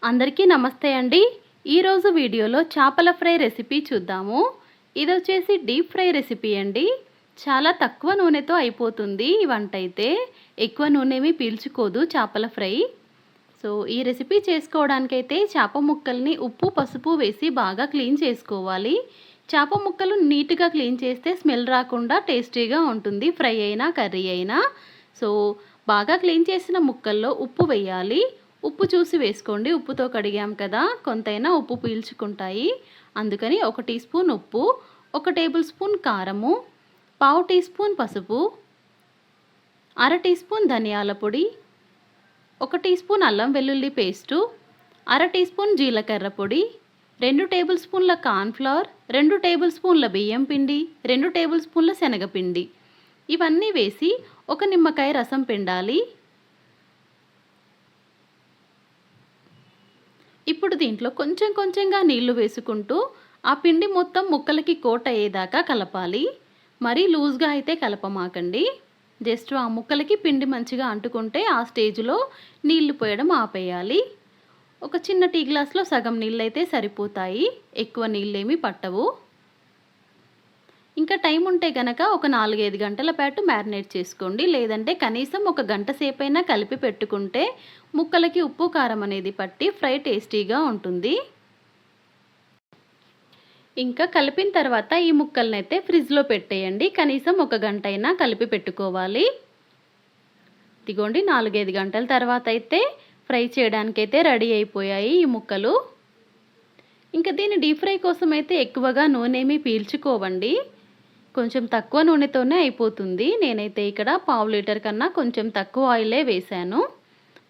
అందరికీ నమస్తే అండి. ఈరోజు వీడియోలో చేపల ఫ్రై రెసిపీ చూద్దాము. ఇది వచ్చేసి డీప్ ఫ్రై రెసిపీ అండి. చాలా తక్కువ నూనెతో అయిపోతుంది ఈ వంట అయితే. ఎక్కువ నూనెమి పీల్చుకోదు చేపల ఫ్రై. సో ఈ రెసిపీ చేసుకోవడానికైతే చేప ముక్కల్ని ఉప్పు పసుపు వేసి బాగా క్లీన్ చేసుకోవాలి. చేప ముక్కలు నీట్గా క్లీన్ చేస్తే స్మెల్ రాకుండా టేస్టీగా ఉంటుంది, ఫ్రై అయినా కర్రీ అయినా. సో బాగా క్లీన్ చేసిన ముక్కల్లో ఉప్పు వేయాలి. ఉప్పు చూసి వేసుకోండి, ఉప్పుతో కడిగాం కదా, కొంతైనా ఉప్పు పీల్చుకుంటాయి. అందుకని 1 టీ స్పూన్ ఉప్పు, 1 టేబుల్ స్పూన్ కారము, పావు టీ స్పూన్ పసుపు, అర టీ స్పూన్ ధనియాల పొడి, 1 టీ స్పూన్ అల్లం వెల్లుల్లి పేస్టు, అర టీ స్పూన్ జీలకర్ర పొడి, 2 టేబుల్ స్పూన్ల కార్న్ఫ్లవర్, 2 టేబుల్ స్పూన్ల బియ్యం పిండి, 2 టేబుల్ స్పూన్ల శనగపిండి. ఇవన్నీ వేసి ఒక నిమ్మకాయ రసం పిండాలి. ఇప్పుడు దీంట్లో కొంచెం కొంచెంగా నీళ్లు వేసుకుంటూ ఆ పిండి మొత్తం ముక్కలకి కోట్ అయ్యేదాకా కలపాలి. మరీ లూజ్గా అయితే కలపమాకండి. జస్ట్ ఆ ముక్కలకి పిండి మంచిగా అంటుకుంటే ఆ స్టేజ్లో నీళ్లు పోయడం ఆపేయాలి. ఒక చిన్న టీ గ్లాస్లో సగం నీళ్ళైతే సరిపోతాయి, ఎక్కువ నీళ్ళేమీ పట్టవు. ఇంకా టైం ఉంటే కనుక ఒక 4-5 గంటల పాటు మ్యారినేట్ చేసుకోండి. లేదంటే కనీసం 1 గంట సేపైనా కలిపి పెట్టుకుంటే ముక్కలకి ఉప్పు కారం అనేది పట్టి ఫ్రై టేస్టీగా ఉంటుంది. ఇంకా కలిపిన తర్వాత ఈ ముక్కలనైతే ఫ్రిడ్జ్లో పెట్టేయండి. కనీసం 1 గంట అయినా కలిపి పెట్టుకోవాలి. ఇదిగోండి 4-5 గంటల తర్వాత అయితే ఫ్రై చేయడానికైతే రెడీ అయిపోయాయి ఈ ముక్కలు. ఇంకా దీన్ని డీప్ ఫ్రై కోసం అయితే ఎక్కువగా నూనె పీల్చుకోవండి, కొంచెం తక్కువ నూనెతోనే అయిపోతుంది. నేనైతే ఇక్కడ పావు లీటర్ కన్నా కొంచెం తక్కువ ఆయిలే వేశాను.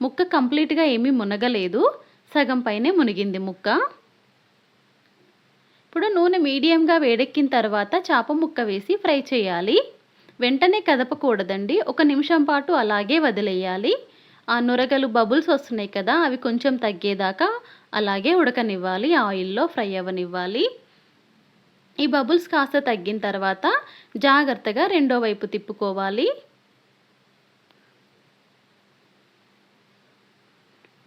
ముక్క కంప్లీట్గా ఏమీ మునగలేదు, సగం పైనే మునిగింది ముక్క. ఇప్పుడు నూనె మీడియంగా వేడెక్కిన తర్వాత చేప ముక్క వేసి ఫ్రై చేయాలి. వెంటనే కదపకూడదండి, 1 నిమిషం పాటు అలాగే వదిలేయాలి. ఆ నురగలు బబుల్స్ వస్తున్నాయి కదా, అవి కొంచెం తగ్గేదాకా అలాగే ఉడకనివ్వాలి, ఆయిల్లో ఫ్రై అవ్వనివ్వాలి. ఈ బబుల్స్ కాస్త తగ్గిన తర్వాత జాగ్రత్తగా రెండో వైపు తిప్పుకోవాలి.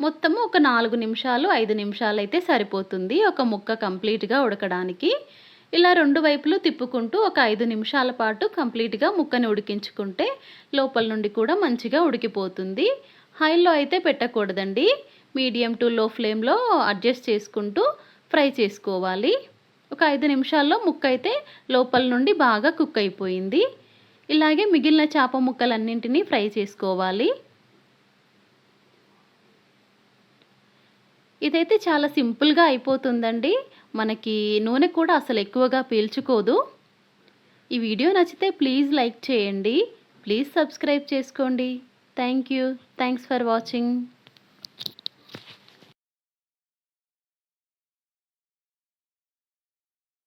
మొత్తము ఒక 4 నిమిషాలు 5 నిమిషాలు అయితే సరిపోతుంది ఒక ముక్క కంప్లీట్గా ఉడకడానికి. ఇలా 2 వైపులు తిప్పుకుంటూ ఒక 5 నిమిషాల పాటు కంప్లీట్గా ముక్కని ఉడికించుకుంటే లోపల నుండి కూడా మంచిగా ఉడికిపోతుంది. హైలో అయితే పెట్టకూడదండి, మీడియం టు లో ఫ్లేమ్లో అడ్జస్ట్ చేసుకుంటూ ఫ్రై చేసుకోవాలి. ఒక 5 నిమిషాల్లో ముక్క అయితే లోపల నుండి బాగా కుక్ అయిపోయింది. ఇలాగే మిగిలిన చేప ముక్కలన్నింటినీ ఫ్రై చేసుకోవాలి. ఇదైతే చాలా సింపుల్గా అయిపోతుందండి, మనకి నూనె కూడా అసలు ఎక్కువగా పీల్చుకోదు. ఈ వీడియో నచ్చితే ప్లీజ్ లైక్ చేయండి, ప్లీజ్ సబ్స్క్రైబ్ చేసుకోండి. Thanks for watching.